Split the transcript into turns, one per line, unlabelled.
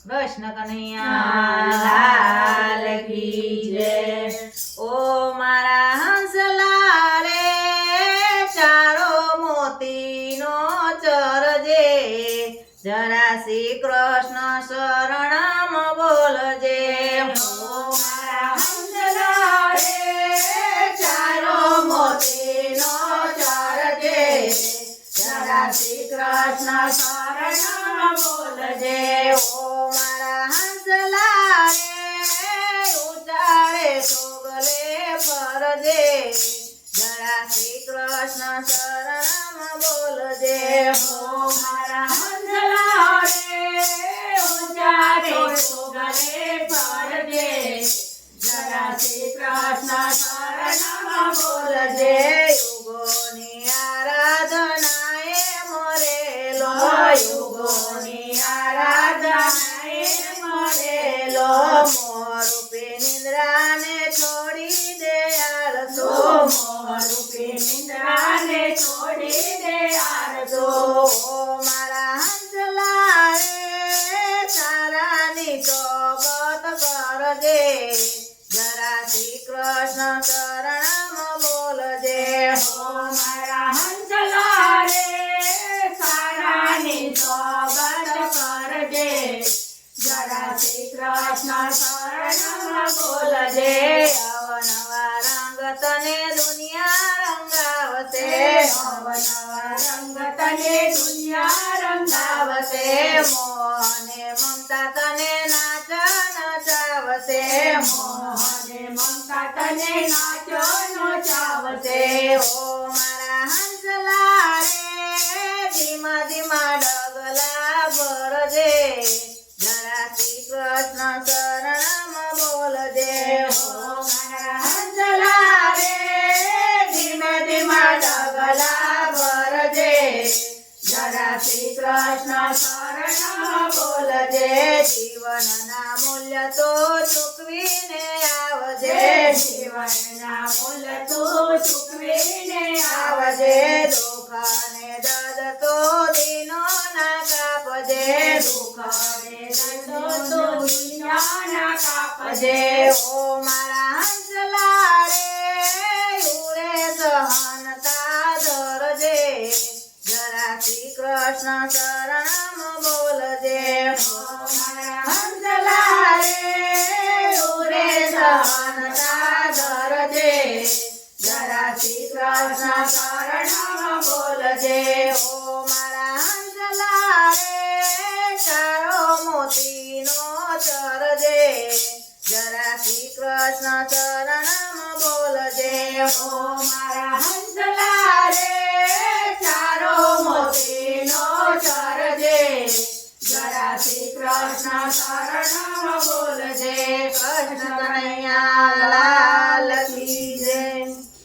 કૃષ્ણ કનૈયા લાલ કી જય। ઓ મારા હંસલા રે ચારો મોતીનો ચરજે, જરા શ્રી કૃષ્ણ શરણમાં બોલજે। ઓ મારા હંસલા રે ચારો મોતીનો ચરજે, જરા શ્રી કૃષ્ણ શરણમાં બોલજે। ઓ મારા હંસલા રે ઉચારે સોગલે ફરજે, જરા શ્રી કૃષ્ણ શરણમાં બોલજે। ઓ મારા હંસલા રે ઉચારે સોગલે ફરજે, જરા શ્રી કૃષ્ણ શરણમાં બોલજે। યુગોની આરાધનાએ મોરેલો, યુગોની આરાધનાએ મોરેલો, મોરૂપી નિંદ્રાને છોડી દે આળસો, મોરૂપી નિંદ્રાને છોડી દે આળસો। ઓ મારા હંસલા રે તારાની સોબત કરજે, જરા શ્રી કૃષ્ણ શરણમાં બોલજે। ઓ મારા હંસલા રે તારાની સોબત કરજે, જરા શ્રી કૃષ્ણ શરણમાં બોલજે। અવનવા રંગ તને દુનિયા રંગાવશે, અવનવા રંગ તને દુનિયા રંગાવશે, મોહને મમતા તને નાચ નચાવશે, મોહને મમતા તને નાચો નચાવશે। ઓ મારા હંસલા રે ધીમા ધીમા ડગલા ભરજે, જરા શ્રી કૃષ્ણ શરણમાં બોલજે। ઓ મારા હંસલા રે ધીમે ધીમા ડગલા ભરજે, જરા શ્રી કૃષ્ણ શરણમાં બોલજે। જીવનના મૂલ્ય તો ચૂકવીને આવજે, જીવનના મૂલ્ય તો ચૂકવીને આવજે। દુઃખ અને દર્દ તો દિનો ના કાપજે, દુઃખ અને દર્દ તો દુનિયાના કાપજે। ઓ મારા હંસલા રે ઉરે સહનતા ધરજે, જરા શ્રી કૃષ્ણ શરણમાં બોલજે। ઓ મારા હંસલા રે ઉરે સહનતા ધરજે, જરા શ્રી કૃષ્ણ શરણમાં બોલજે। ઓ મારા હંસલા રે ચારો મોતીનો ચરજે, જરા શ્રી કૃષ્ણ શરણમાં બોલજે। ઓ મારા હંસલા રે ચારો મોતીનો ચરજે, જરા શ્રી કૃષ્ણ શરણમાં બોલજે। કૃષ્ણ કનૈયા